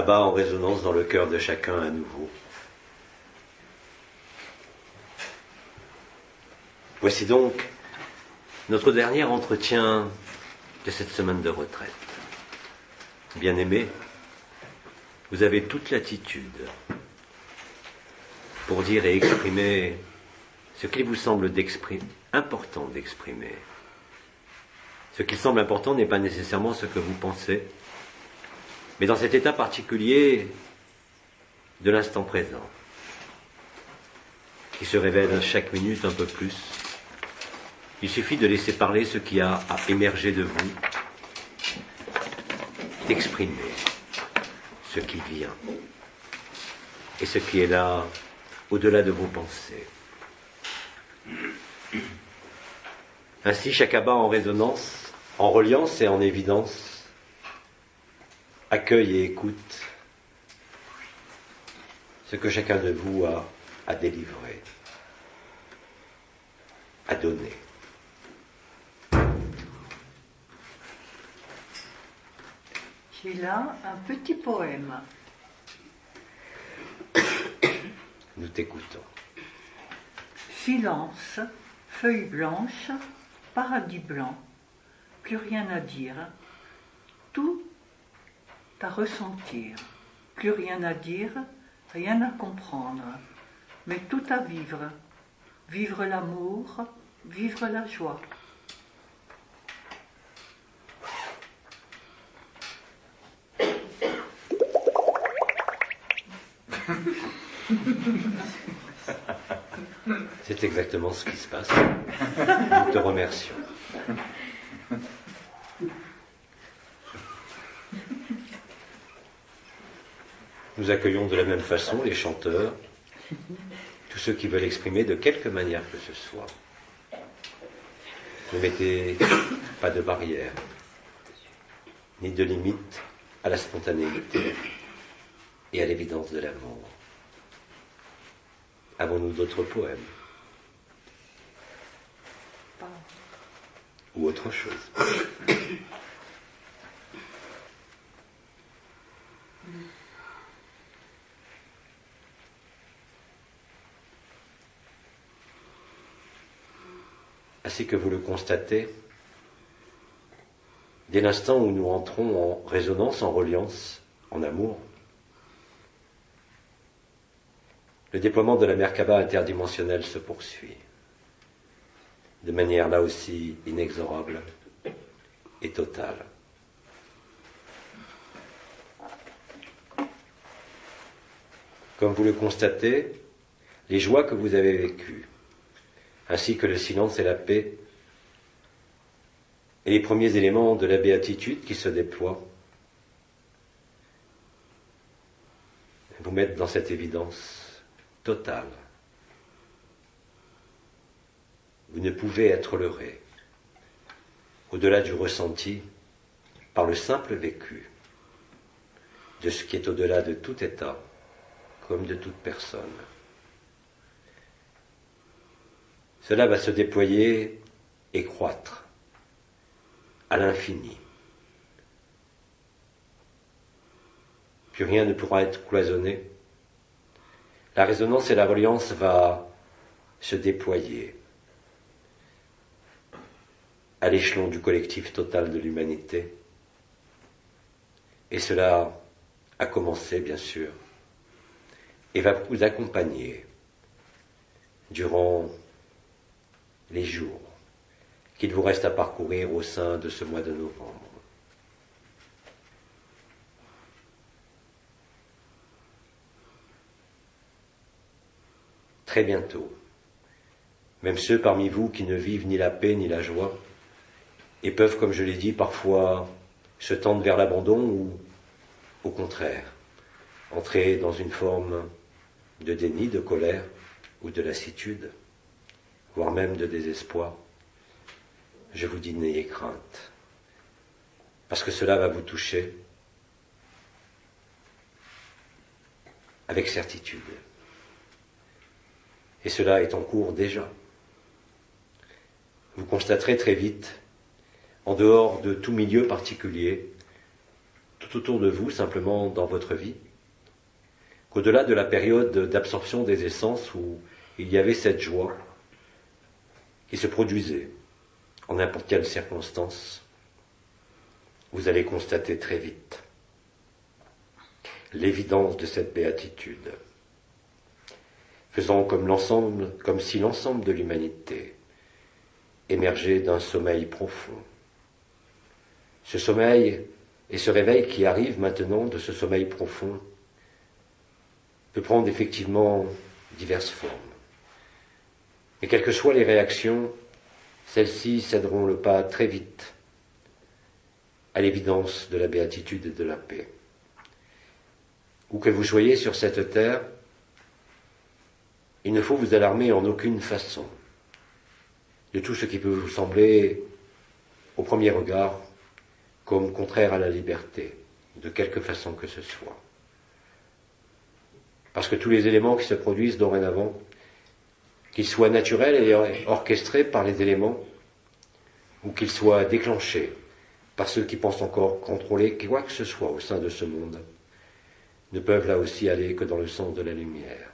abat en résonance dans le cœur de chacun à nouveau. Voici donc notre dernier entretien de cette semaine de retraite. Bien-aimés, vous avez toute l'attitude pour dire et exprimer ce qu'il vous semble important d'exprimer. Ce qui semble important n'est pas nécessairement ce que vous pensez, mais dans cet état particulier de l'instant présent, qui se révèle chaque minute un peu plus, il suffit de laisser parler ce qui a à émerger de vous, d'exprimer ce qui vient et ce qui est là au-delà de vos pensées. Ainsi, chaque abat en résonance, en reliance et en évidence, accueille et écoute ce que chacun de vous a à délivrer, à donner. J'ai là un petit poème. Nous t'écoutons. Silence, feuille blanche, paradis blanc, plus rien à dire, tout à ressentir, plus rien à dire, rien à comprendre, mais tout à vivre, vivre l'amour, vivre la joie. C'est exactement ce qui se passe. Nous te remercions. Nous accueillons de la même façon les chanteurs, tous ceux qui veulent exprimer de quelque manière que ce soit. Ne mettez pas de barrière, ni de limite à la spontanéité et à l'évidence de l'amour. Avons-nous d'autres poèmes? Ou autre chose? Ainsi que vous le constatez, dès l'instant où nous entrons en résonance, en reliance, en amour, le déploiement de la Merkaba interdimensionnelle se poursuit, de manière là aussi inexorable et totale. Comme vous le constatez, les joies que vous avez vécues, ainsi que le silence et la paix, et les premiers éléments de la béatitude qui se déploient, vous mettent dans cette évidence totale. Vous ne pouvez être leurré, au-delà du ressenti, par le simple vécu, de ce qui est au-delà de tout état, comme de toute personne. Cela va se déployer et croître à l'infini. Plus rien ne pourra être cloisonné. La résonance et la reliance va se déployer à l'échelon du collectif total de l'humanité. Et cela a commencé, bien sûr, et va vous accompagner durant les jours qu'il vous reste à parcourir au sein de ce mois de novembre. Très bientôt, même ceux parmi vous qui ne vivent ni la paix ni la joie, et peuvent, comme je l'ai dit, parfois se tendre vers l'abandon ou, au contraire, entrer dans une forme de déni, de colère ou de lassitude, voire même de désespoir, je vous dis n'ayez crainte, parce que cela va vous toucher avec certitude. Et cela est en cours déjà. Vous constaterez très vite, en dehors de tout milieu particulier, tout autour de vous, simplement dans votre vie, qu'au-delà de la période d'absorption des essences où il y avait cette joie qui se produisait en n'importe quelle circonstance, vous allez constater très vite l'évidence de cette béatitude, faisant comme si l'ensemble de l'humanité émergeait d'un sommeil profond. Ce sommeil et ce réveil qui arrive maintenant de ce sommeil profond peut prendre effectivement diverses formes. Et quelles que soient les réactions, celles-ci céderont le pas très vite à l'évidence de la béatitude et de la paix. Où que vous soyez sur cette terre, il ne faut vous alarmer en aucune façon de tout ce qui peut vous sembler, au premier regard, comme contraire à la liberté, de quelque façon que ce soit. Parce que tous les éléments qui se produisent dorénavant, qu'ils soient naturels et orchestrés par les éléments, ou qu'ils soient déclenchés par ceux qui pensent encore contrôler quoi que ce soit au sein de ce monde, ne peuvent là aussi aller que dans le sens de la lumière.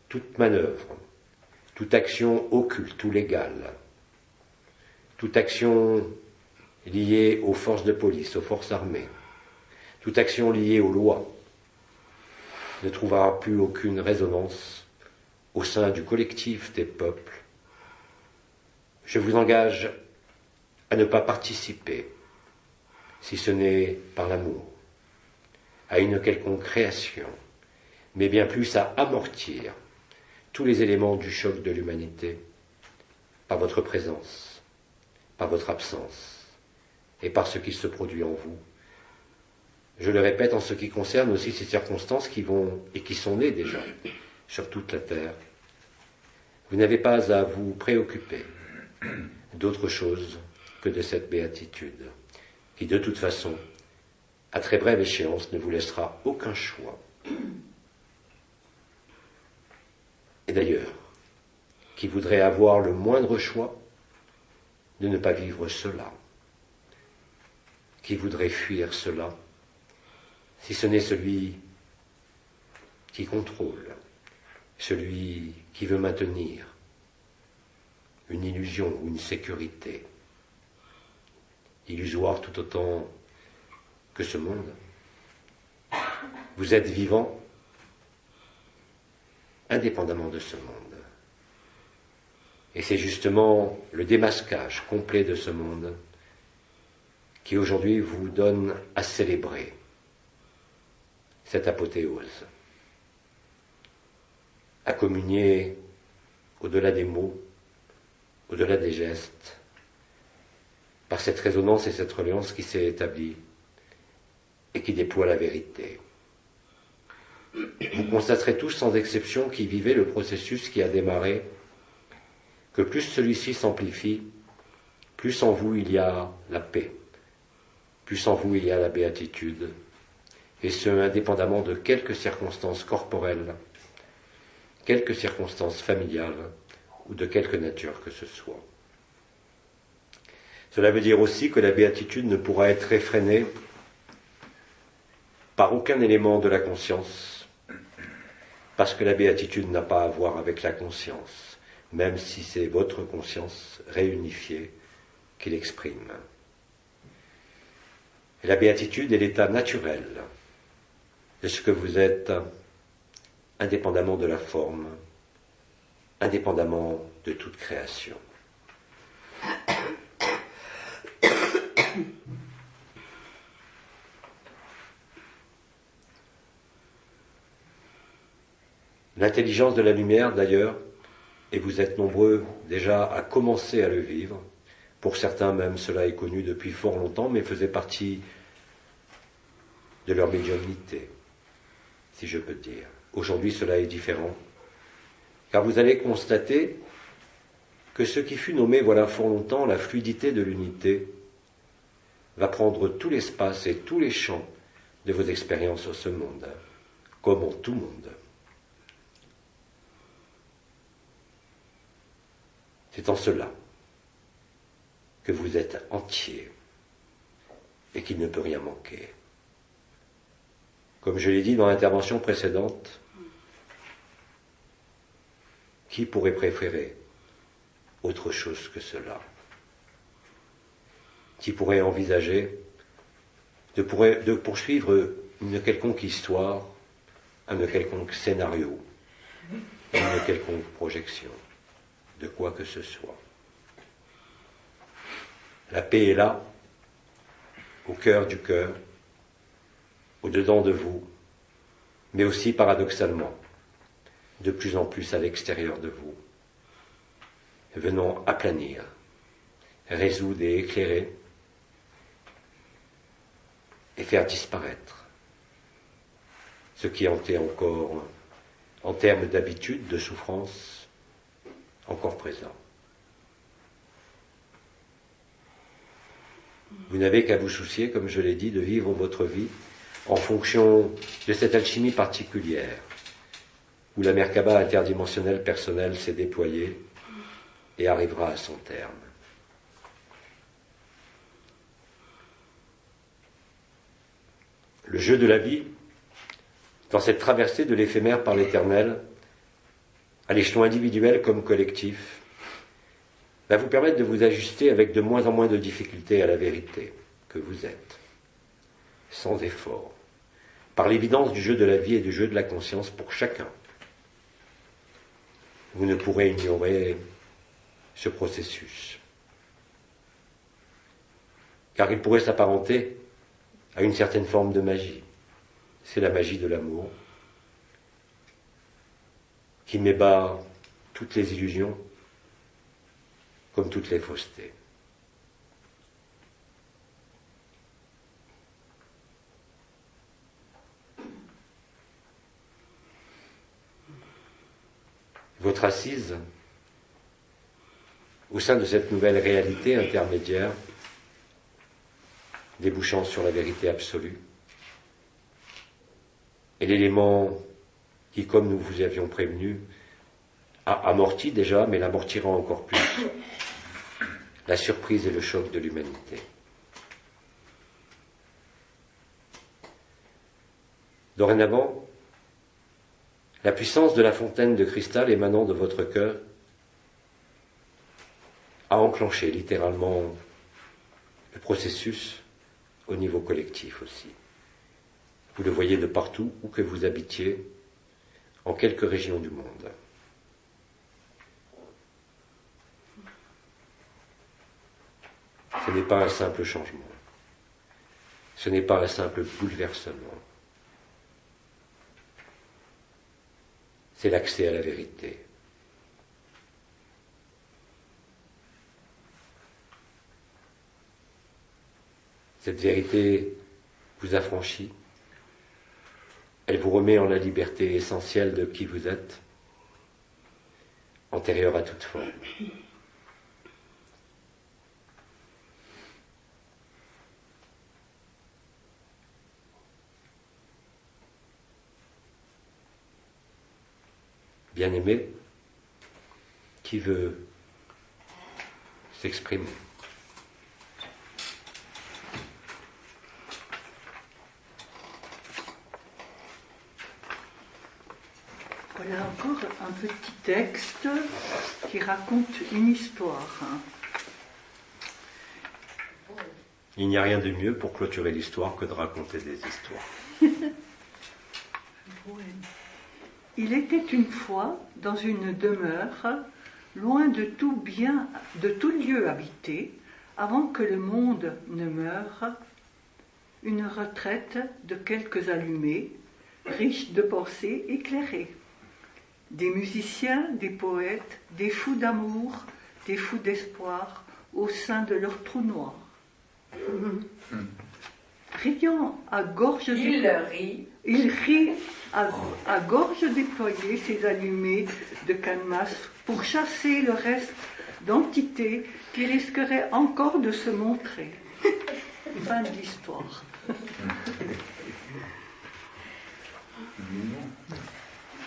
Toute manœuvre, toute action occulte ou légale, toute action liée aux forces de police, aux forces armées, toute action liée aux lois, ne trouvera plus aucune résonance au sein du collectif des peuples. Je vous engage à ne pas participer, si ce n'est par l'amour, à une quelconque création, mais bien plus à amortir tous les éléments du choc de l'humanité par votre présence, par votre absence et par ce qui se produit en vous. Je le répète en ce qui concerne aussi ces circonstances qui vont et qui sont nées déjà sur toute la terre. Vous n'avez pas à vous préoccuper d'autre chose que de cette béatitude, qui de toute façon, à très brève échéance, ne vous laissera aucun choix. Et d'ailleurs, qui voudrait avoir le moindre choix de ne pas vivre cela, qui voudrait fuir cela, si ce n'est celui qui contrôle, celui qui veut maintenir une illusion ou une sécurité, illusoire tout autant que ce monde. Vous êtes vivant indépendamment de ce monde. Et c'est justement le démasquage complet de ce monde qui aujourd'hui vous donne à célébrer cette apothéose, à communier au-delà des mots, au-delà des gestes, par cette résonance et cette reliance qui s'est établie et qui déploie la vérité. Vous constaterez tous sans exception qui vivez le processus qui a démarré, que plus celui-ci s'amplifie, plus en vous il y a la paix, plus en vous il y a la béatitude, et ce indépendamment de quelques circonstances corporelles, quelques circonstances familiales ou de quelque nature que ce soit. Cela veut dire aussi que la béatitude ne pourra être réfrénée par aucun élément de la conscience, parce que la béatitude n'a pas à voir avec la conscience, même si c'est votre conscience réunifiée qui l'exprime. Et la béatitude est l'état naturel de ce que vous êtes, indépendamment de la forme, indépendamment de toute création. L'intelligence de la lumière, d'ailleurs, et vous êtes nombreux déjà à commencer à le vivre, pour certains même cela est connu depuis fort longtemps, mais faisait partie de leur médiumnité, si je peux dire. Aujourd'hui, cela est différent, car vous allez constater que ce qui fut nommé voilà fort longtemps la fluidité de l'unité va prendre tout l'espace et tous les champs de vos expériences sur ce monde, comme en tout monde. C'est en cela que vous êtes entier et qu'il ne peut rien manquer. Comme je l'ai dit dans l'intervention précédente, qui pourrait préférer autre chose que cela? Qui pourrait envisager de poursuivre une quelconque histoire, un quelconque scénario, une quelconque projection, de quoi que ce soit? La paix est là, au cœur du cœur, au-dedans de vous, mais aussi paradoxalement, de plus en plus à l'extérieur de vous, venant aplanir, résoudre et éclairer, et faire disparaître ce qui en est encore, en termes d'habitude, de souffrance, encore présent. Vous n'avez qu'à vous soucier, comme je l'ai dit, de vivre votre vie en fonction de cette alchimie particulière, où la Merkaba interdimensionnelle personnelle s'est déployée et arrivera à son terme. Le jeu de la vie, dans cette traversée de l'éphémère par l'éternel, à l'échelon individuel comme collectif, va vous permettre de vous ajuster avec de moins en moins de difficultés à la vérité que vous êtes, sans effort, par l'évidence du jeu de la vie et du jeu de la conscience pour chacun. Vous ne pourrez ignorer ce processus, car il pourrait s'apparenter à une certaine forme de magie. C'est la magie de l'amour qui m'ébarre toutes les illusions comme toutes les faussetés. Votre assise au sein de cette nouvelle réalité intermédiaire débouchant sur la vérité absolue est l'élément qui, comme nous vous avions prévenu, a amorti déjà, mais l'amortira encore plus, la surprise et le choc de l'humanité. Dorénavant, la puissance de la fontaine de cristal émanant de votre cœur a enclenché littéralement le processus au niveau collectif aussi. Vous le voyez de partout où que vous habitiez, en quelques régions du monde. Ce n'est pas un simple changement. Ce n'est pas un simple bouleversement. C'est l'accès à la vérité. Cette vérité vous affranchit. Elle vous remet en la liberté essentielle de qui vous êtes, antérieure à toute forme. Bien-aimé, qui veut s'exprimer? Voilà encore un petit texte qui raconte une histoire. Il n'y a rien de mieux pour clôturer l'histoire que de raconter des histoires. Il était une fois dans une demeure, loin de tout bien, de tout lieu habité, avant que le monde ne meure, une retraite de quelques allumés, riche de pensées éclairées. Des musiciens, des poètes, des fous d'amour, des fous d'espoir, au sein de leur trou noir. Riant à gorge il rit à gorge déployée ses allumés de canmas pour chasser le reste d'entités qui risqueraient encore de se montrer. Fin de l'histoire.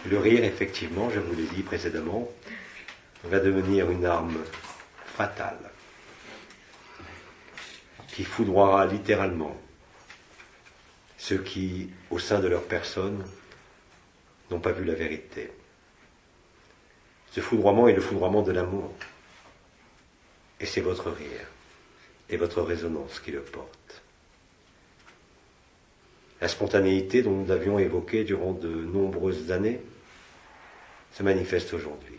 Le rire, effectivement, je vous l'ai dit précédemment, va devenir une arme fatale qui foudroiera littéralement ceux qui, au sein de leur personne, n'ont pas vu la vérité. Ce foudroiement est le foudroiement de l'amour. Et c'est votre rire et votre résonance qui le porte. La spontanéité dont nous avions évoqué durant de nombreuses années se manifeste aujourd'hui.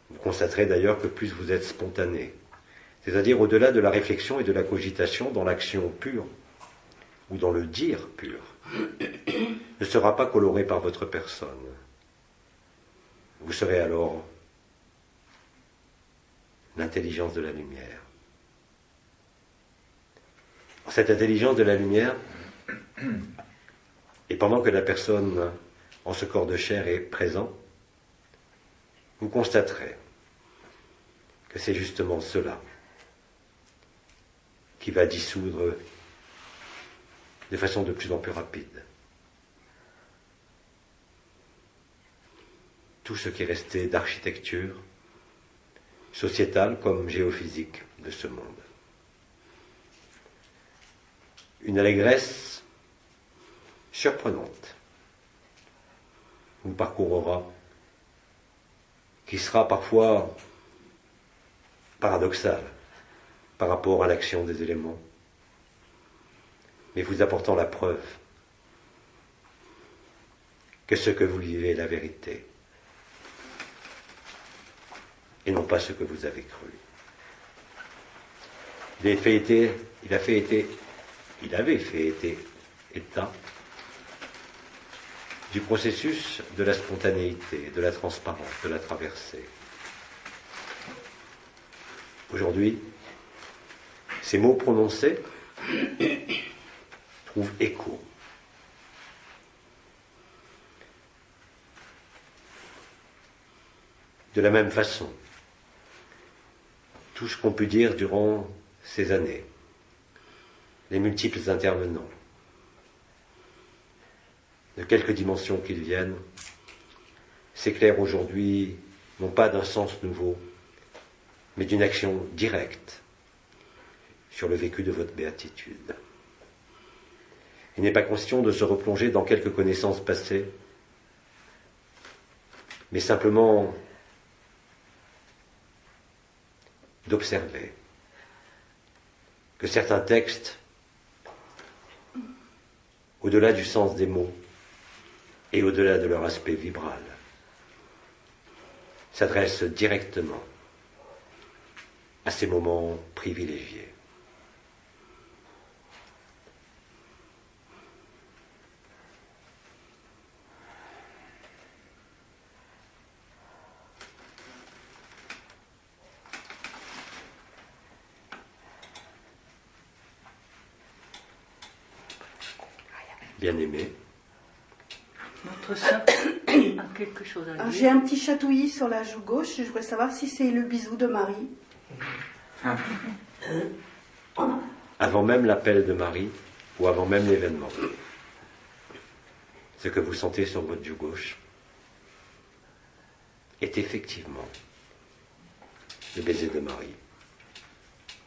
Vous constaterez d'ailleurs que plus vous êtes spontané, c'est-à-dire au-delà de la réflexion et de la cogitation dans l'action pure, ou dans le dire pur, ne sera pas coloré par votre personne. Vous serez alors l'intelligence de la lumière. Cette intelligence de la lumière, et pendant que la personne en ce corps de chair est présent, vous constaterez que c'est justement cela qui va dissoudre de façon de plus en plus rapide tout ce qui est resté d'architecture sociétale comme géophysique de ce monde. Une allégresse surprenante vous parcourra, qui sera parfois paradoxale par rapport à l'action des éléments, mais vous apportant la preuve que ce que vous vivez est la vérité, et non pas ce que vous avez cru. Il avait fait état du processus de la spontanéité, de la transparence, de la traversée. Aujourd'hui, ces mots prononcés trouvent écho. De la même façon, tout ce qu'on peut dire durant ces années, les multiples intervenants, de quelque dimension qu'ils viennent, s'éclairent aujourd'hui non pas d'un sens nouveau, mais d'une action directe sur le vécu de votre béatitude. Il n'est pas question de se replonger dans quelques connaissances passées, mais simplement d'observer que certains textes, au-delà du sens des mots et au-delà de leur aspect vibral, s'adressent directement à ces moments privilégiés. Bien-aimé. Notre sœur a quelque chose à dire. J'ai un petit chatouillis sur la joue gauche. Je voudrais savoir si c'est le bisou de Marie. Avant même l'appel de Marie, ou avant même l'événement, ce que vous sentez sur votre joue gauche est effectivement le baiser de Marie.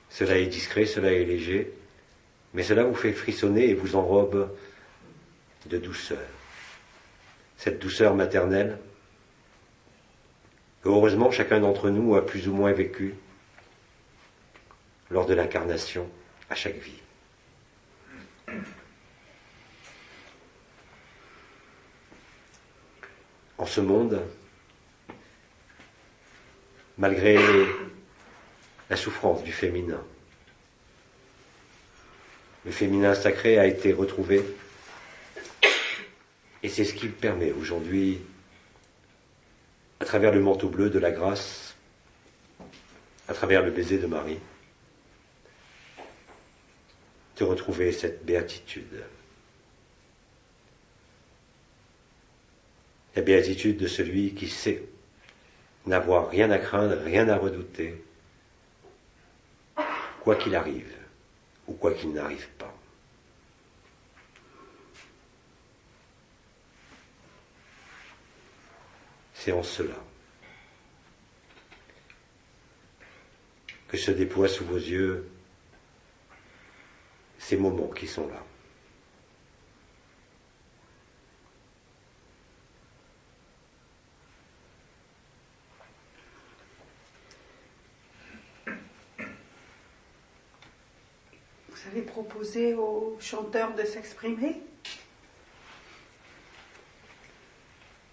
Cela est discret, cela est léger, mais cela vous fait frissonner et vous enrobe de douceur. Cette douceur maternelle que heureusement chacun d'entre nous a plus ou moins vécu lors de l'incarnation à chaque vie. En ce monde, malgré la souffrance du féminin, le féminin sacré a été retrouvé, et c'est ce qui permet aujourd'hui, à travers le manteau bleu de la grâce, à travers le baiser de Marie, de retrouver cette béatitude. La béatitude de celui qui sait n'avoir rien à craindre, rien à redouter, quoi qu'il arrive ou quoi qu'il n'arrive pas. C'est en cela que se déploient sous vos yeux ces moments qui sont là. Vous avez proposé aux chanteurs de s'exprimer?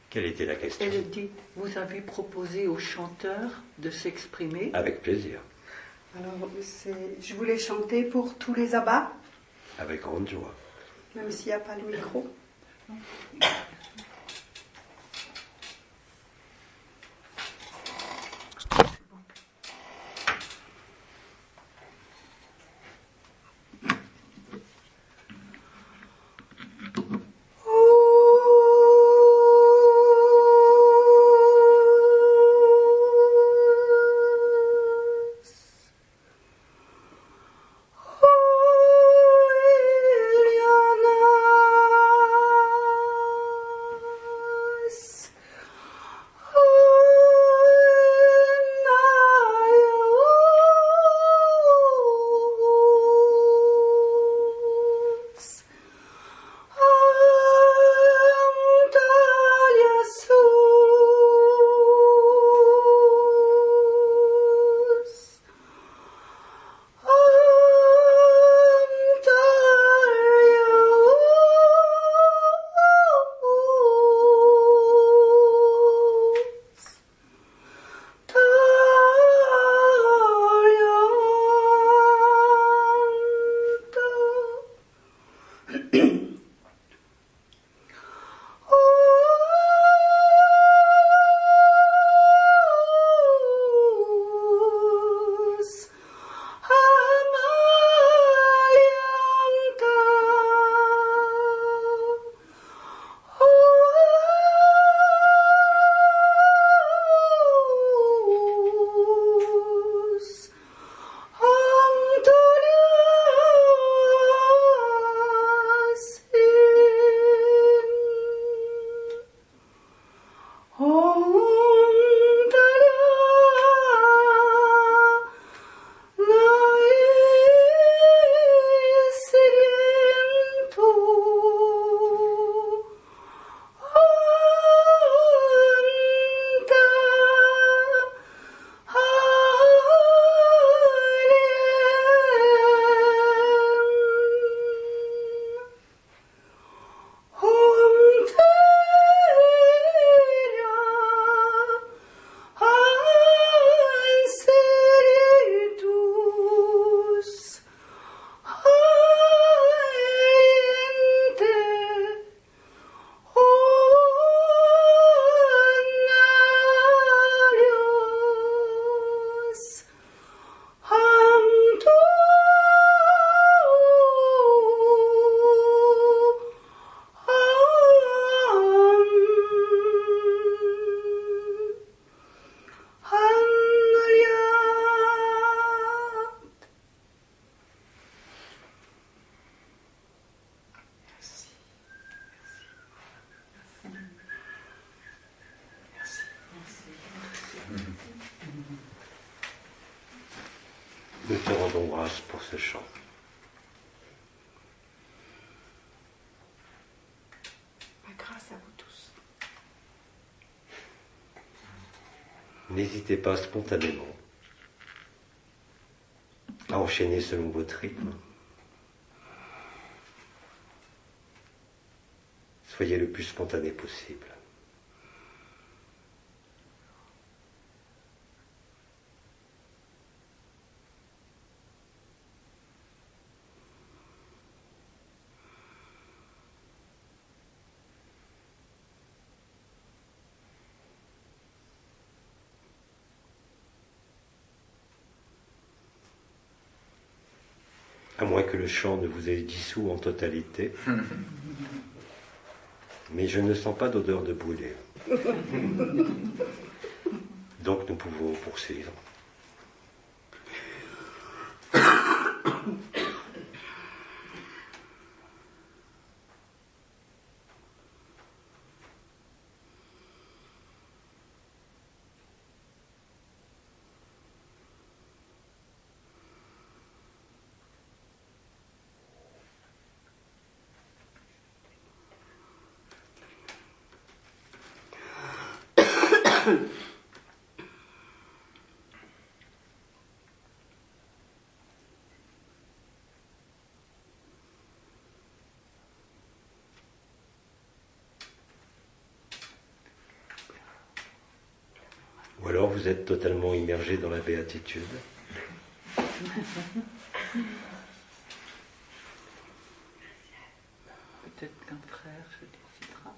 Quelle était la question? Elle dit, vous avez proposé aux chanteurs de s'exprimer? Avec plaisir. Alors, je voulais chanter pour tous les abats, Avec grande joie. même s'il n'y a pas le micro. Nous te rendons grâce pour ce chant. Grâce à vous tous. N'hésitez pas spontanément à enchaîner selon votre rythme. Soyez le plus spontané possible. À moins que le chant ne vous ait dissous en totalité. Mais je ne sens pas d'odeur de brûlé. Donc nous pouvons poursuivre. Ou alors vous êtes totalement immergé dans la béatitude. Peut-être qu'un frère se décidera.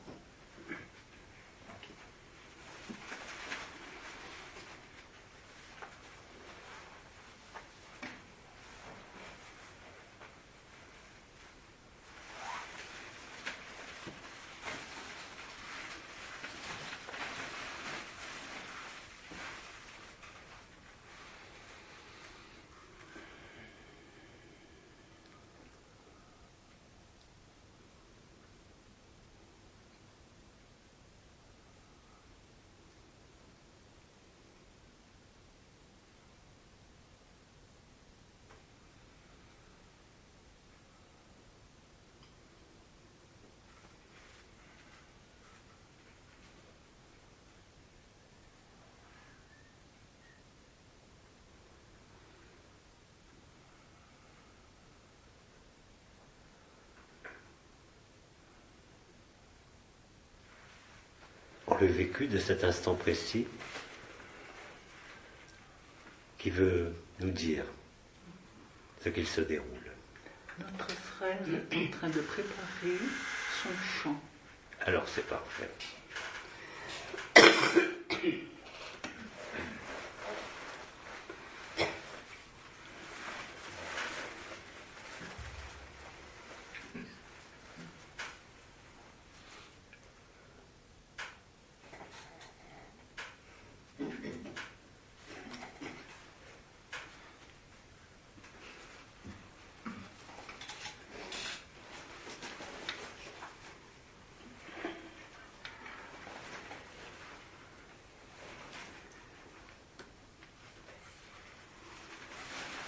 Le vécu de cet instant précis qui veut nous dire ce qu'il se déroule. Notre frère est en train de préparer son chant. Alors c'est parfait.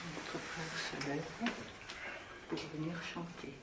Notre frère se lève pour venir chanter.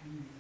Merci.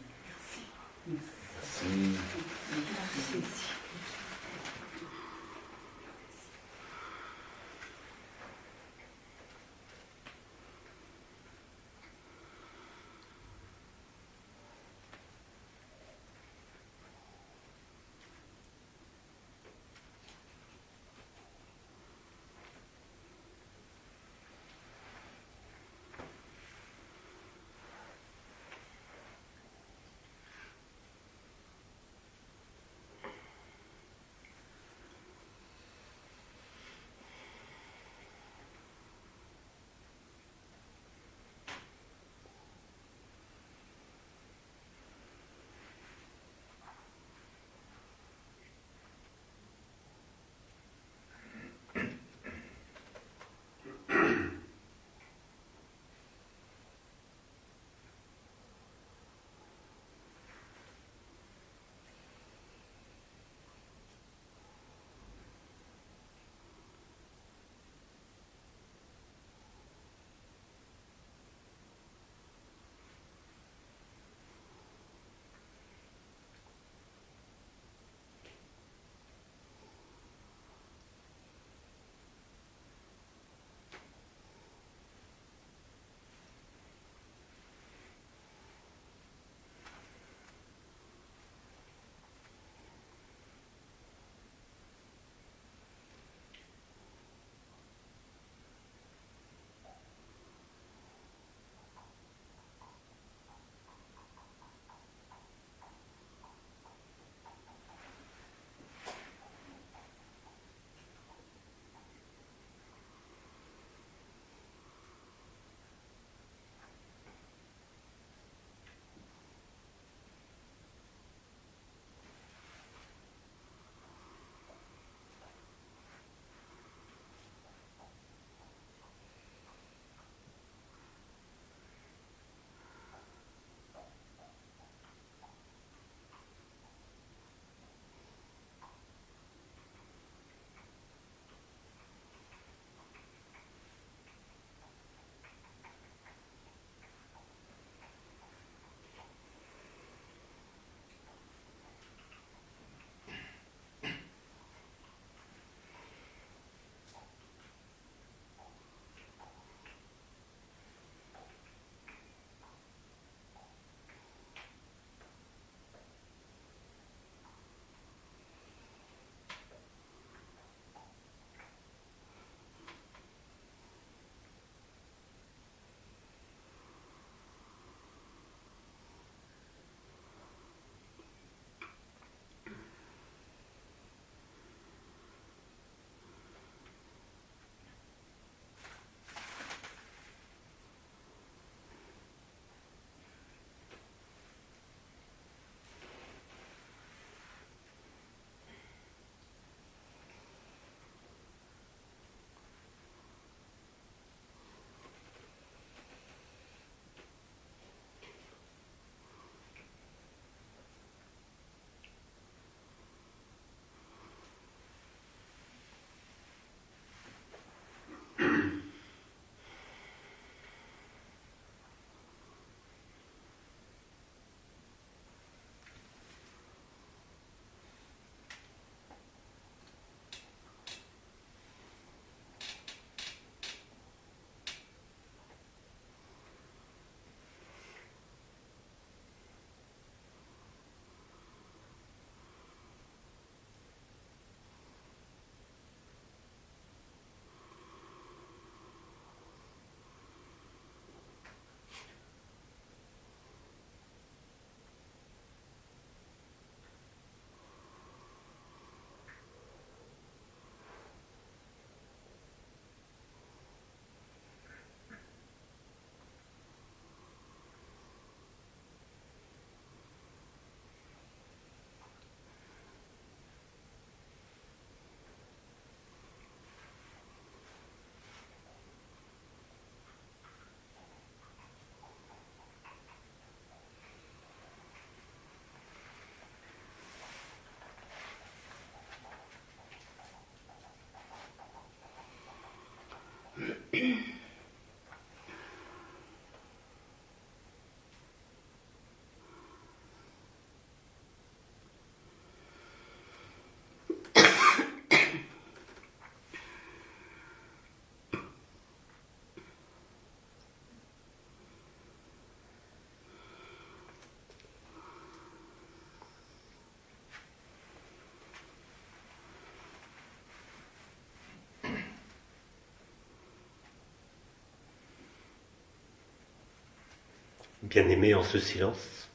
Bien-aimé, en ce silence,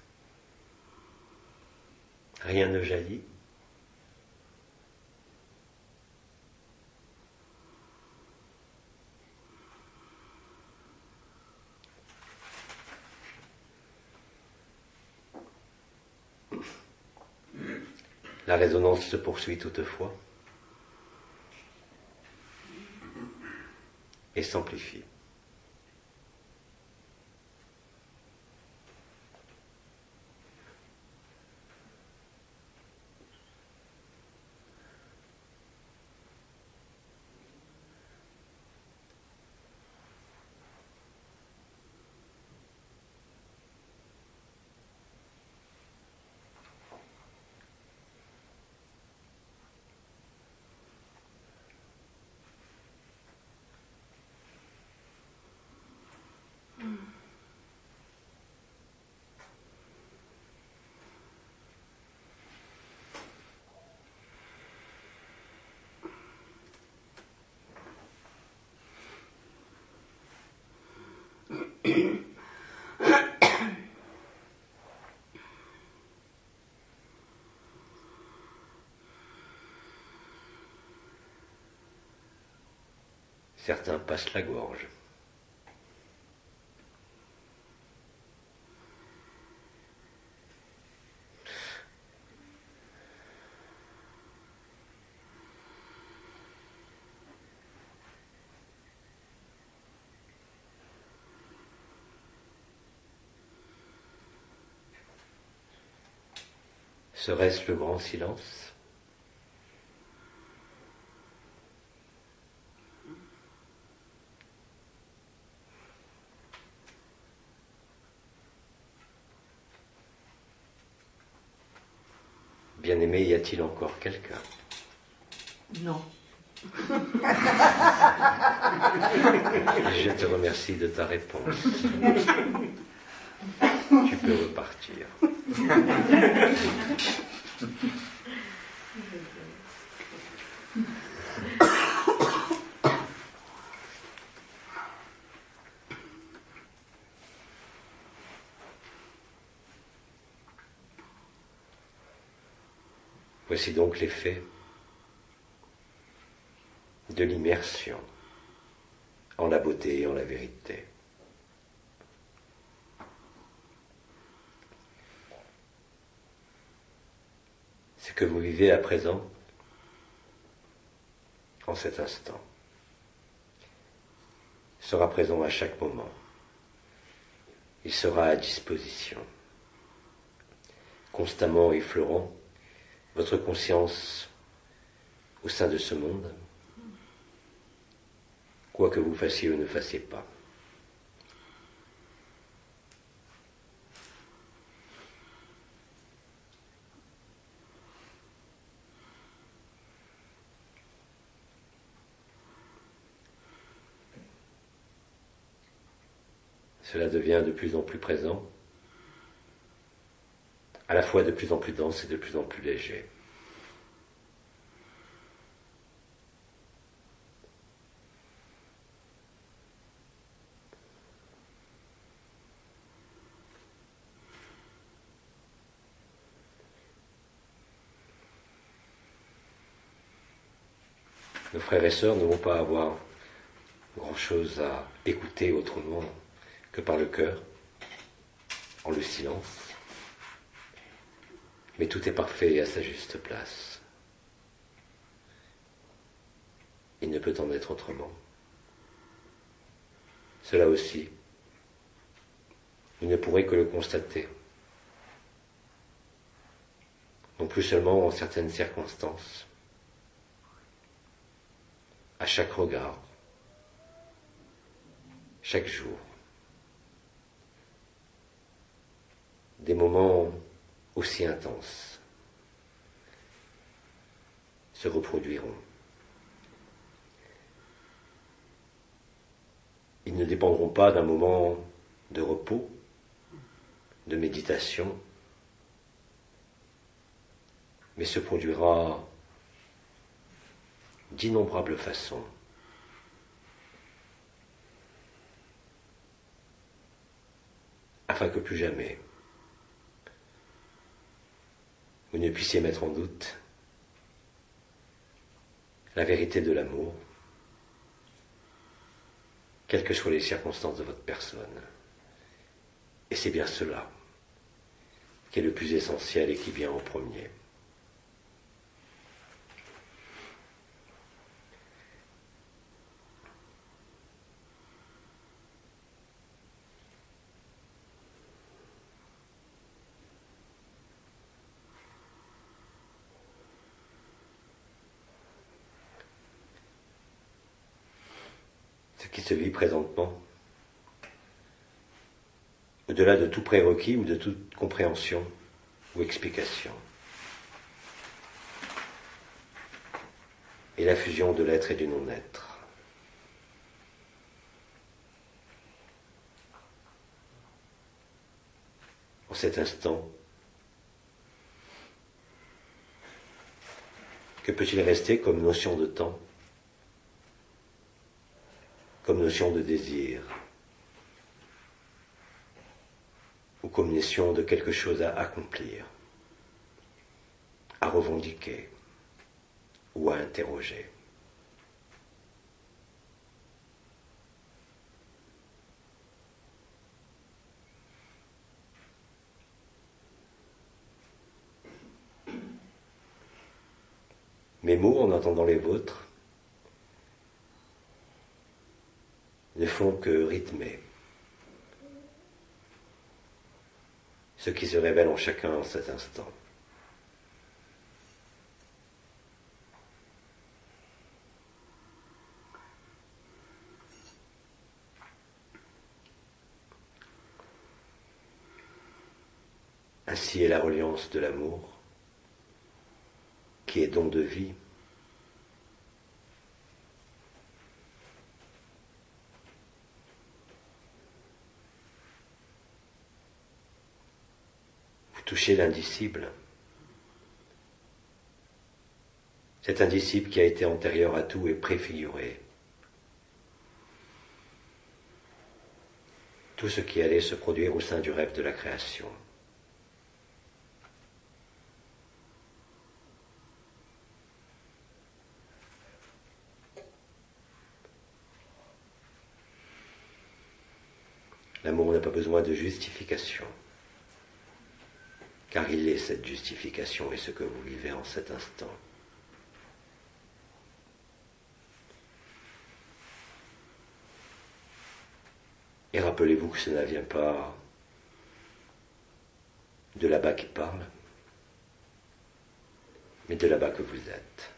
rien ne jaillit. La résonance se poursuit toutefois et s'amplifie. Certains passent la gorge. Serait-ce le grand silence ? Bien-aimé, y a-t-il encore quelqu'un ? Non. Je te remercie de ta réponse. Tu peux repartir. Voici donc l'effet de l'immersion en la beauté et en la vérité. Ce que vous vivez à présent, en cet instant, sera présent à chaque moment. Il sera à disposition, constamment effleurant votre conscience au sein de ce monde, quoi que vous fassiez ou ne fassiez pas. Cela devient de plus en plus présent, à la fois de plus en plus dense et de plus en plus léger. Nos frères et sœurs ne vont pas avoir grand-chose à écouter autrement que par le cœur, en le silence. Mais tout est parfait et à sa juste place. Il ne peut en être autrement. Cela aussi, vous ne pourrez que le constater. Non plus seulement en certaines circonstances, à chaque regard, chaque jour. Des moments aussi intenses se reproduiront. Ils ne dépendront pas d'un moment de repos, de méditation, mais se produira d'innombrables façons. À afin que plus jamais vous ne puissiez mettre en doute la vérité de l'amour, quelles que soient les circonstances de votre personne. Et c'est bien cela qui est le plus essentiel et qui vient en premier. Ce qui se vit présentement, au-delà de tout prérequis ou de toute compréhension ou explication, est la fusion de l'être et du non-être. En cet instant, que peut-il rester comme notion de temps, comme notion de désir, ou comme notion de quelque chose à accomplir, à revendiquer ou à interroger? Mes mots, en entendant les vôtres, ne font que rythmer ce qui se révèle en chacun en cet instant. Ainsi est la reliance de l'amour, qui est don de vie, vous touchez l'indicible, cet indicible qui a été antérieur à tout et préfiguré, tout ce qui allait se produire au sein du rêve de la création. L'amour n'a pas besoin de justification, car il est cette justification et ce que vous vivez en cet instant. Et rappelez-vous que ce ne vient pas de là-bas qui parle, mais de là-bas que vous êtes.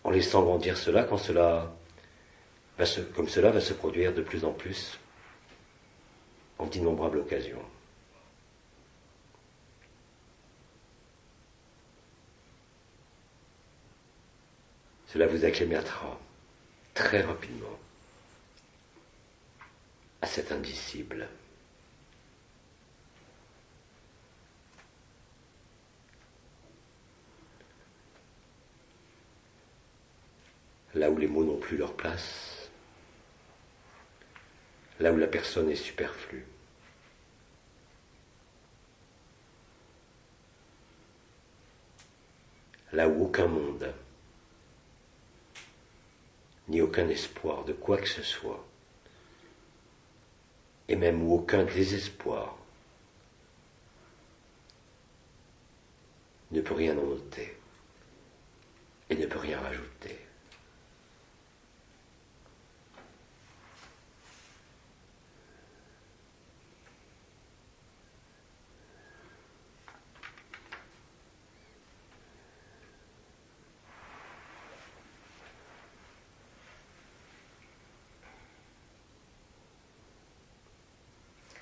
En laissant grandir cela, comme cela va se produire de plus en plus en d'innombrables occasions. Cela vous acclimatera très rapidement à cet indicible. Là où les mots n'ont plus leur place, là où la personne est superflue. Là où aucun monde, ni aucun espoir de quoi que ce soit, et même où aucun désespoir ne peut rien en ôter et ne peut rien rajouter.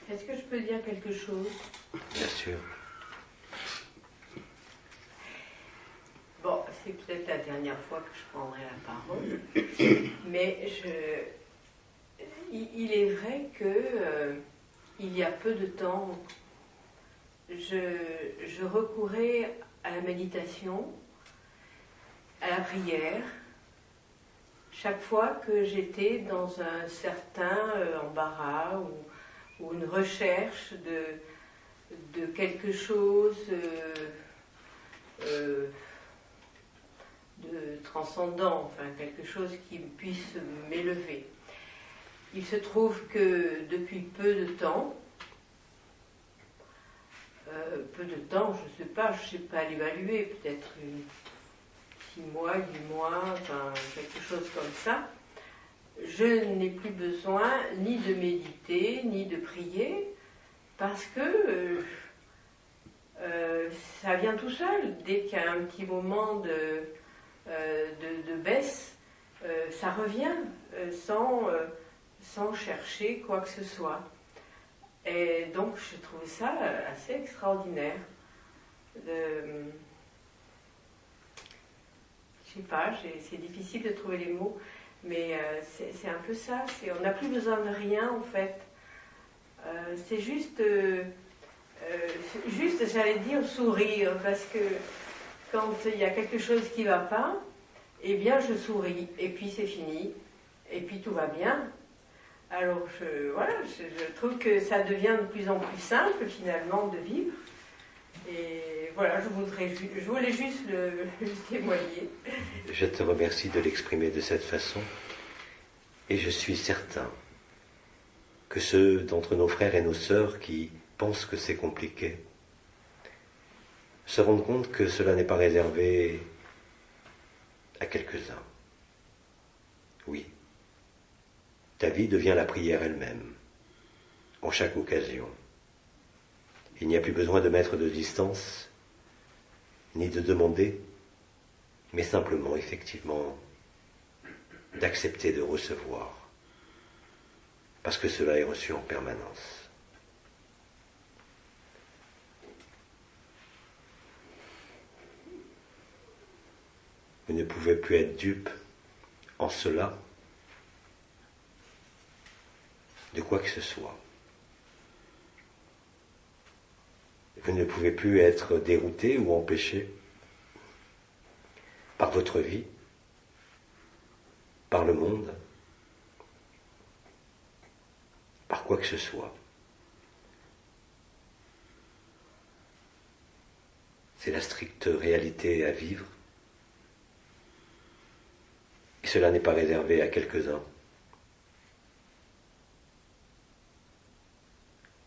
Est-ce que je peux dire quelque chose? Bien sûr. Bon, c'est peut-être peut-être la dernière fois que je prendrai la parole, mais il est vrai que il y a peu de temps, je recourais à la méditation, à la prière, chaque fois que j'étais dans un certain embarras ou une recherche de quelque chose de transcendant, enfin quelque chose qui puisse m'élever. Il se trouve que depuis peu de temps, je ne sais pas l'évaluer, peut-être 6 mois, 8 mois, enfin quelque chose comme ça, je n'ai plus besoin ni de méditer, ni de prier, parce que ça vient tout seul. Dès qu'il y a un petit moment de baisse, ça revient sans chercher quoi que ce soit. Et donc je trouvais ça assez extraordinaire. Je sais pas, c'est difficile de trouver les mots, mais c'est un peu ça. On n'a plus besoin de rien en fait. C'est juste, j'allais dire sourire, parce que quand il y a quelque chose qui ne va pas, eh bien je souris, et puis c'est fini, et puis tout va bien. Alors je trouve que ça devient de plus en plus simple finalement de vivre. Et voilà, je voulais juste le témoigner. Je te remercie de l'exprimer de cette façon, et je suis certain que ceux d'entre nos frères et nos sœurs qui pensent que c'est compliqué se rendent compte que cela n'est pas réservé à quelques-uns. Oui, ta vie devient la prière elle-même, en chaque occasion. Il n'y a plus besoin de mettre de distance, ni de demander, mais simplement, effectivement, d'accepter de recevoir, parce que cela est reçu en permanence. Vous ne pouvez plus être dupe en cela de quoi que ce soit. Vous ne pouvez plus être dérouté ou empêché par votre vie, par le monde, par quoi que ce soit. C'est la stricte réalité à vivre. Et cela n'est pas réservé à quelques-uns.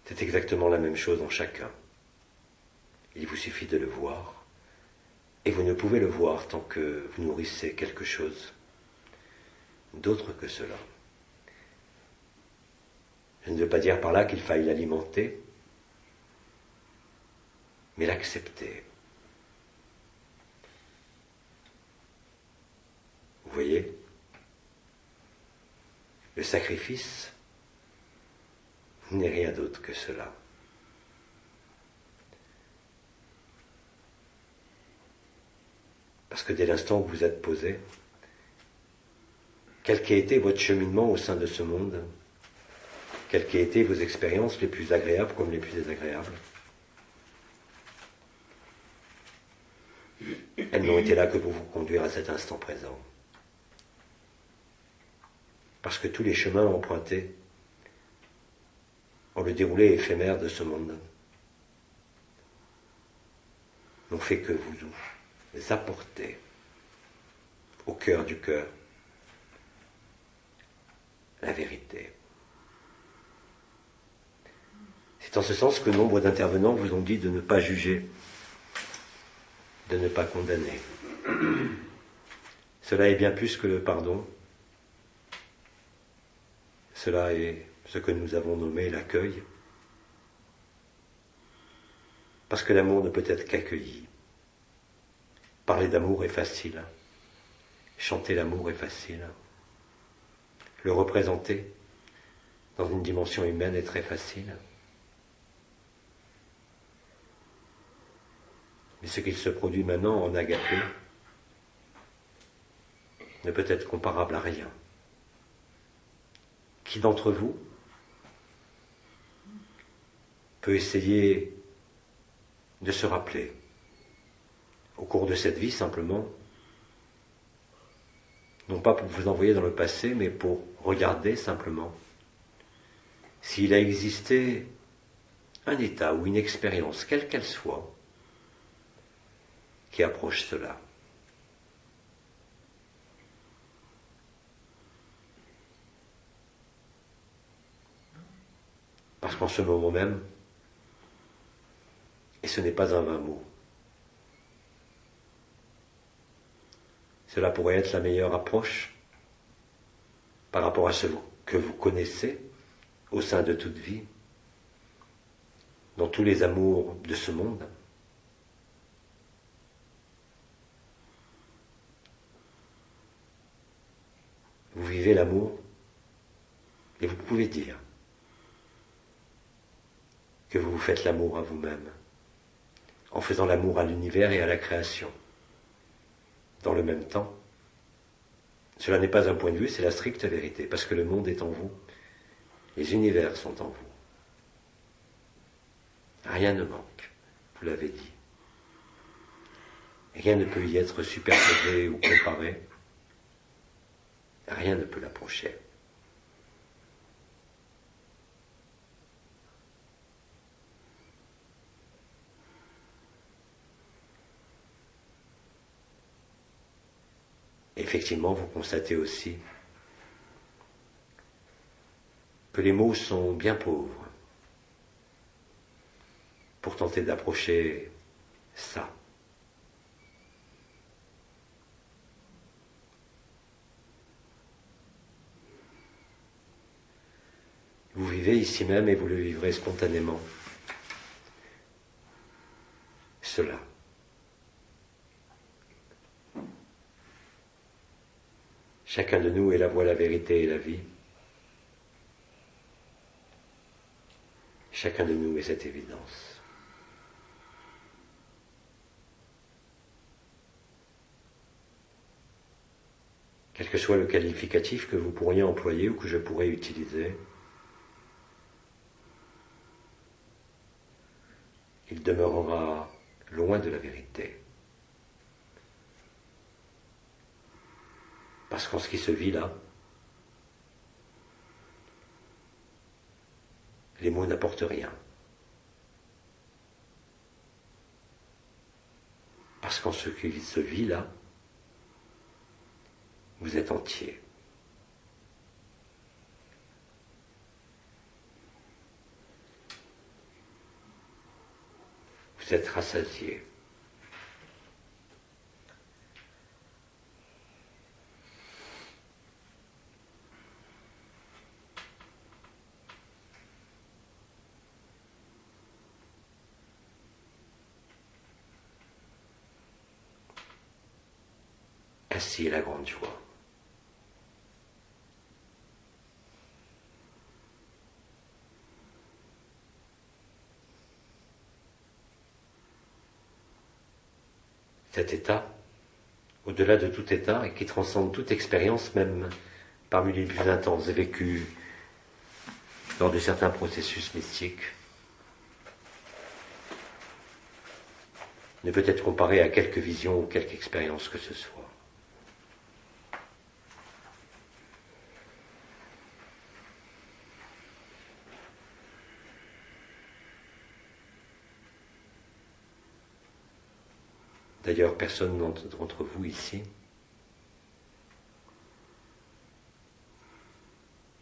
C'est exactement la même chose en chacun. Il vous suffit de le voir, et vous ne pouvez le voir tant que vous nourrissez quelque chose d'autre que cela. Je ne veux pas dire par là qu'il faille l'alimenter, mais l'accepter. Vous voyez, le sacrifice n'est rien d'autre que cela. Parce que dès l'instant où vous êtes posé, quel qu'ait été votre cheminement au sein de ce monde, quelles qu'aient été vos expériences les plus agréables comme les plus désagréables, elles n'ont été là que pour vous conduire à cet instant présent. Parce que tous les chemins empruntés en le déroulé éphémère de ce monde n'ont fait que vous apporter au cœur du cœur la vérité. C'est en ce sens que nombre d'intervenants vous ont dit de ne pas juger, de ne pas condamner. Cela est bien plus que le pardon. Cela est ce que nous avons nommé l'accueil. Parce que l'amour ne peut être qu'accueilli. Parler d'amour est facile. Chanter l'amour est facile. Le représenter dans une dimension humaine est très facile. Mais ce qu'il se produit maintenant en agapé, ne peut être comparable à rien. Qui d'entre vous peut essayer de se rappeler, au cours de cette vie simplement, non pas pour vous envoyer dans le passé, mais pour regarder simplement s'il a existé un état ou une expérience, quelle qu'elle soit, qui approche cela. Parce qu'en ce moment même, et ce n'est pas un vain mot, cela pourrait être la meilleure approche par rapport à ce que vous connaissez au sein de toute vie, dans tous les amours de ce monde. Vous vivez l'amour et vous pouvez dire que vous vous faites l'amour à vous-même, en faisant l'amour à l'univers et à la création. Dans le même temps, cela n'est pas un point de vue, c'est la stricte vérité, parce que le monde est en vous, les univers sont en vous. Rien ne manque, vous l'avez dit. Rien ne peut y être superposé ou comparé, rien ne peut l'approcher. Effectivement, vous constatez aussi que les mots sont bien pauvres pour tenter d'approcher ça. Vous vivez ici même et vous le vivrez spontanément. Cela. Chacun de nous est la voie, la vérité et la vie. Chacun de nous est cette évidence. Quel que soit le qualificatif que vous pourriez employer ou que je pourrais utiliser, il demeurera loin de la vérité. Parce qu'en ce qui se vit là, les mots n'apportent rien. Parce qu'en ce qui se vit là, vous êtes entier. Vous êtes rassasié. Ainsi est la grande joie. Cet état, au-delà de tout état et qui transcende toute expérience, même parmi les plus intenses vécues lors de certains processus mystiques, ne peut être comparé à quelque vision ou quelque expérience que ce soit. D'ailleurs, personne d'entre vous ici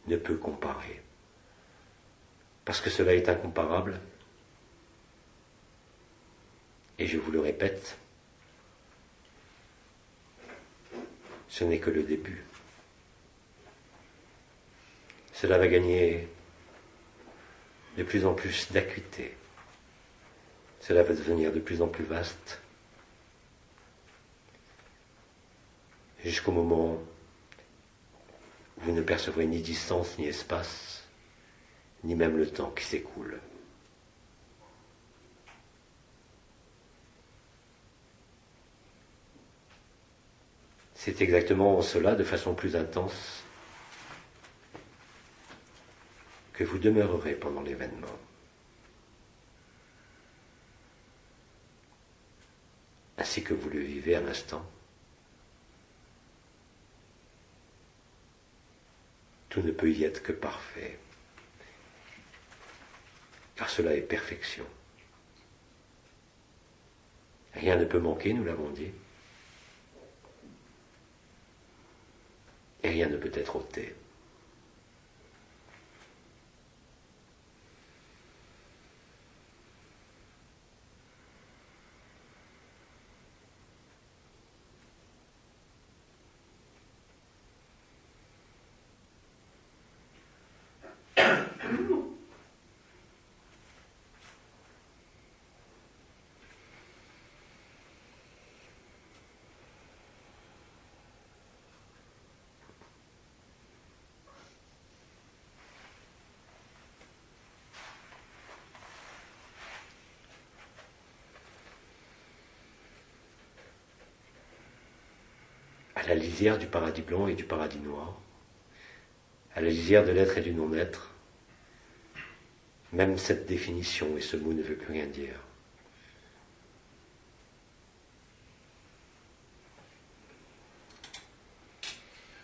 ne peut comparer. Parce que cela est incomparable. Et je vous le répète, ce n'est que le début. Cela va gagner de plus en plus d'acuité. Cela va devenir de plus en plus vaste. Jusqu'au moment où vous ne percevrez ni distance, ni espace, ni même le temps qui s'écoule. c'est exactement en cela, de façon plus intense, que vous demeurerez pendant l'événement. Ainsi que vous le vivez à l'instant. Tout ne peut y être que parfait, car cela est perfection. Rien ne peut manquer, nous l'avons dit, et rien ne peut être ôté. À la lisière du paradis blanc et du paradis noir, à la lisière de l'être et du non-être, même cette définition et ce mot ne veut plus rien dire.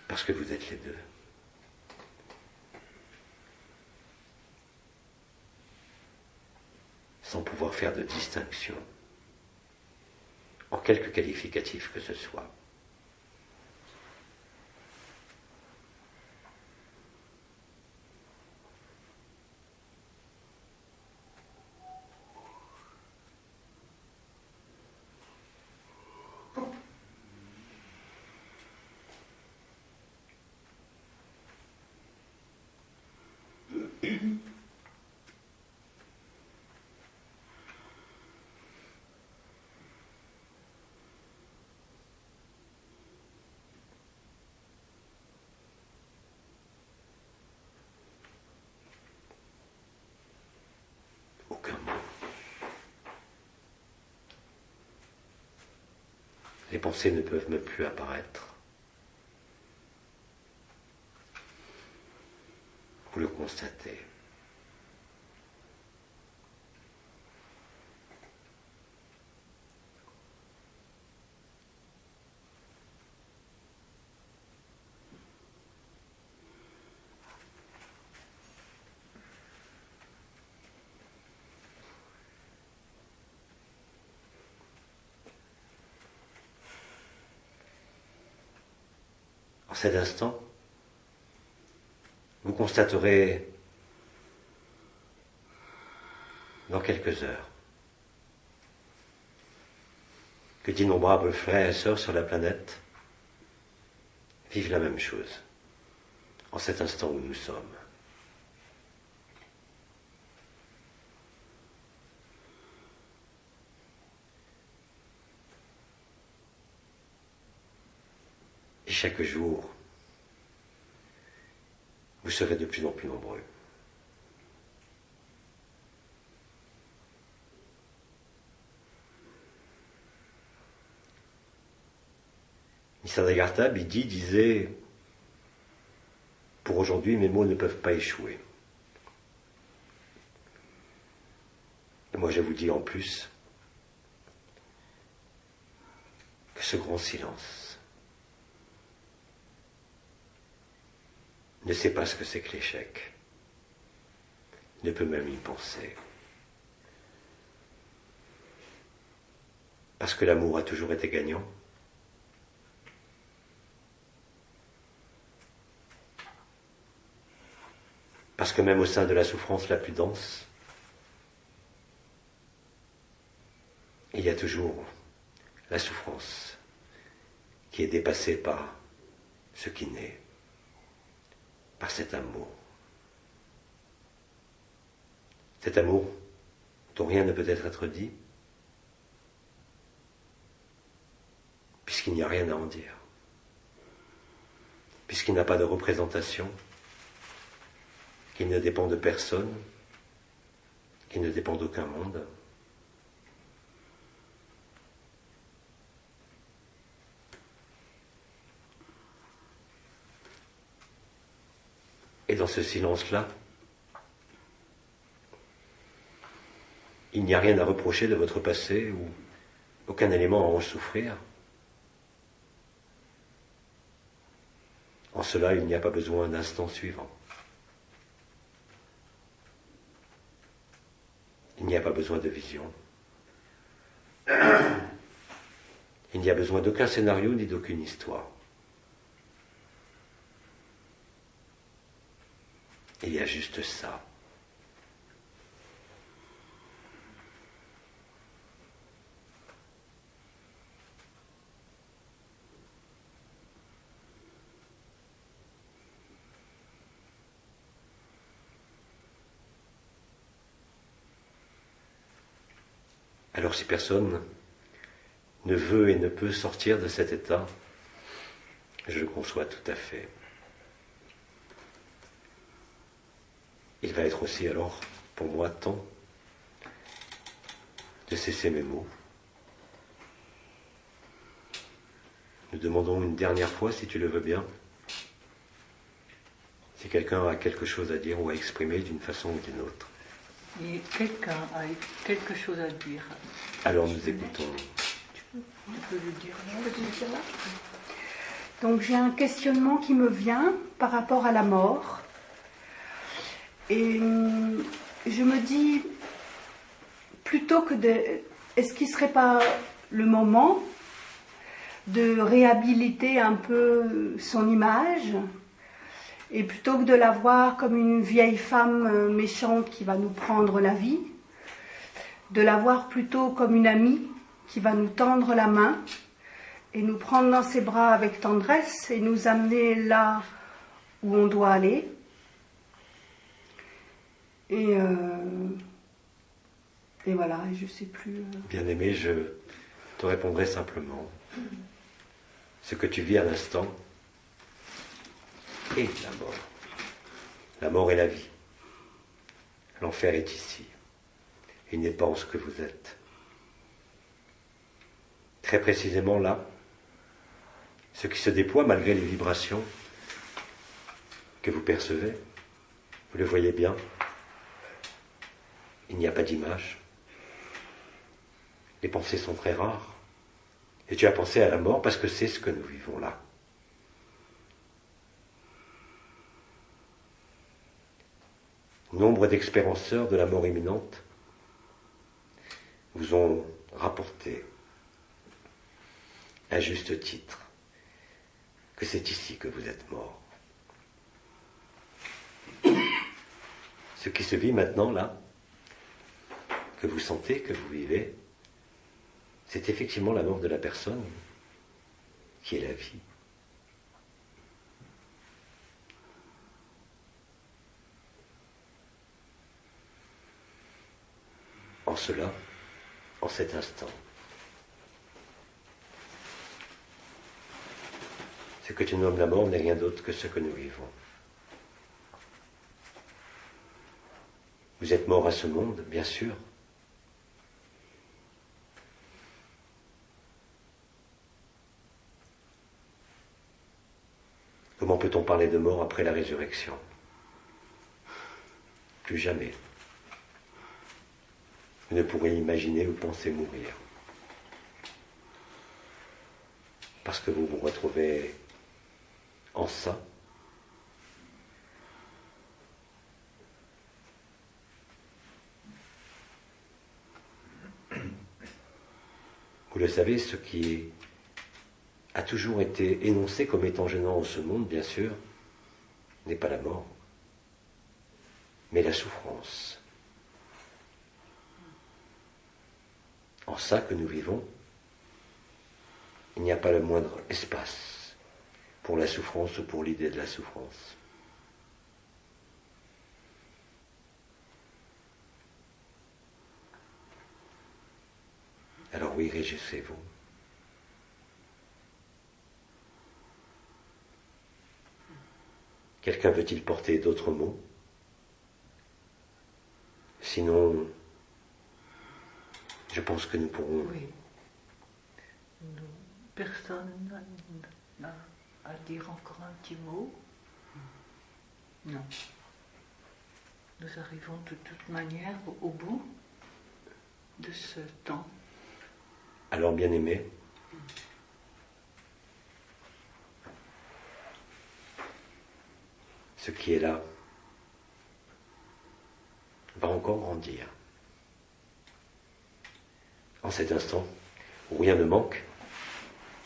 Parce que vous êtes les deux. Sans pouvoir faire de distinction, en quelque qualificatif que ce soit. Aucun mot. Les pensées ne peuvent même plus apparaître. Vous le constatez. En cet instant, vous constaterez dans quelques heures que d'innombrables frères et sœurs sur la planète vivent la même chose en cet instant où nous sommes. Et chaque jour, vous serez de plus en plus nombreux. Nisargadatta, Bidi disait « Pour aujourd'hui, mes mots ne peuvent pas échouer. » Et moi, je vous dis en plus que ce grand silence ne sait pas ce que c'est que l'échec, ne peut même y penser. Parce que l'amour a toujours été gagnant. Parce que même au sein de la souffrance la plus dense, il y a toujours la souffrance qui est dépassée par ce qui naît, par cet amour. Cet amour dont rien ne peut être dit, puisqu'il n'y a rien à en dire, puisqu'il n'a pas de représentation, qu'il ne dépend de personne, qu'il ne dépend d'aucun monde. Et dans ce silence-là, il n'y a rien à reprocher de votre passé ou aucun élément à en souffrir. En cela, il n'y a pas besoin d'instant suivant. Il n'y a pas besoin de vision. Il n'y a besoin d'aucun scénario ni d'aucune histoire. Il y a juste ça. Alors si personne ne veut et ne peut sortir de cet état, je le conçois tout à fait. Il va être aussi alors, pour moi, temps de cesser mes mots. Nous demandons une dernière fois, si tu le veux bien, si quelqu'un a quelque chose à dire ou à exprimer d'une façon ou d'une autre. Et quelqu'un a quelque chose à dire. Alors nous écoutons. Tu peux le dire là. Donc j'ai un questionnement qui me vient par rapport à la mort. Et je me dis, plutôt que de... Est-ce qu'il ne serait pas le moment de réhabiliter un peu son image, et plutôt que de la voir comme une vieille femme méchante qui va nous prendre la vie, de la voir plutôt comme une amie qui va nous tendre la main et nous prendre dans ses bras avec tendresse et nous amener là où on doit aller. Et voilà, je ne sais plus... Bien-aimé, je te répondrai simplement. Ce que tu vis à l'instant est la mort. La mort est la vie. L'enfer est ici. Il n'est pas en ce que vous êtes. Très précisément là, ce qui se déploie malgré les vibrations que vous percevez, vous le voyez bien, il n'y a pas d'image. Les pensées sont très rares. Et tu as pensé à la mort parce que c'est ce que nous vivons là. Nombre d'expérienceurs de la mort imminente vous ont rapporté, à juste titre, que c'est ici que vous êtes mort. Ce qui se vit maintenant là, que vous sentez, que vous vivez, c'est effectivement la mort de la personne qui est la vie. En cela, en cet instant, ce que tu nommes la mort n'est rien d'autre que ce que nous vivons. Vous êtes mort à ce monde, bien sûr. Comment peut-on parler de mort après la résurrection? Plus jamais. Vous ne pourrez imaginer ou penser mourir. Parce que vous vous retrouvez en ça. Vous le savez, ce qui a toujours été énoncé comme étant gênant en ce monde, bien sûr, n'est pas la mort, mais la souffrance. En ça que nous vivons, il n'y a pas le moindre espace pour la souffrance ou pour l'idée de la souffrance. Alors oui, réjouissez-vous. Quelqu'un veut-il porter d'autres mots? Sinon, je pense que nous pourrons... Oui. Personne n'a à dire encore un petit mot. Non. Nous arrivons de toute manière au bout de ce temps. Alors, bien-aimés, ce qui est là va encore grandir. En cet instant où rien ne manque,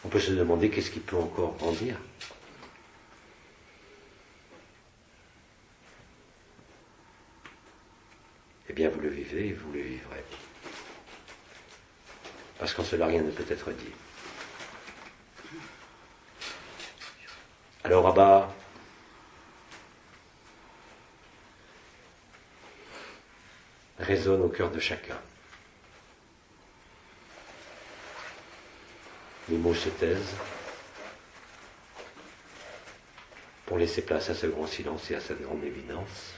on peut se demander qu'est-ce qui peut encore grandir. Eh bien, vous le vivez et vous le vivrez. Parce qu'en cela, rien ne peut être dit. Alors, Abba, résonne au cœur de chacun. Les mots se taisent pour laisser place à ce grand silence et à cette grande évidence.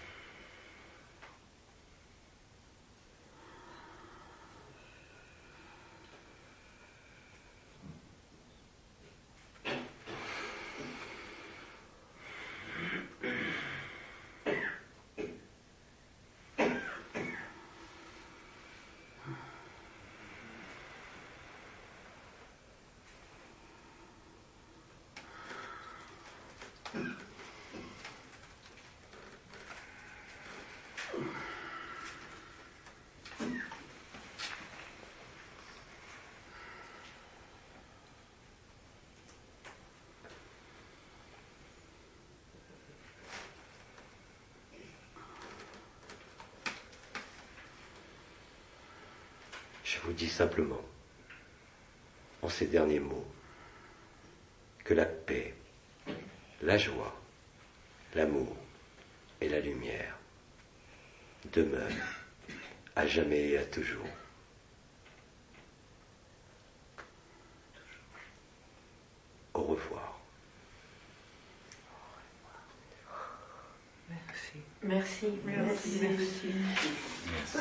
Je vous dis simplement, en ces derniers mots, que la paix, la joie, l'amour et la lumière demeurent à jamais et à toujours. Au revoir. Merci. Merci. Merci. Merci. Merci.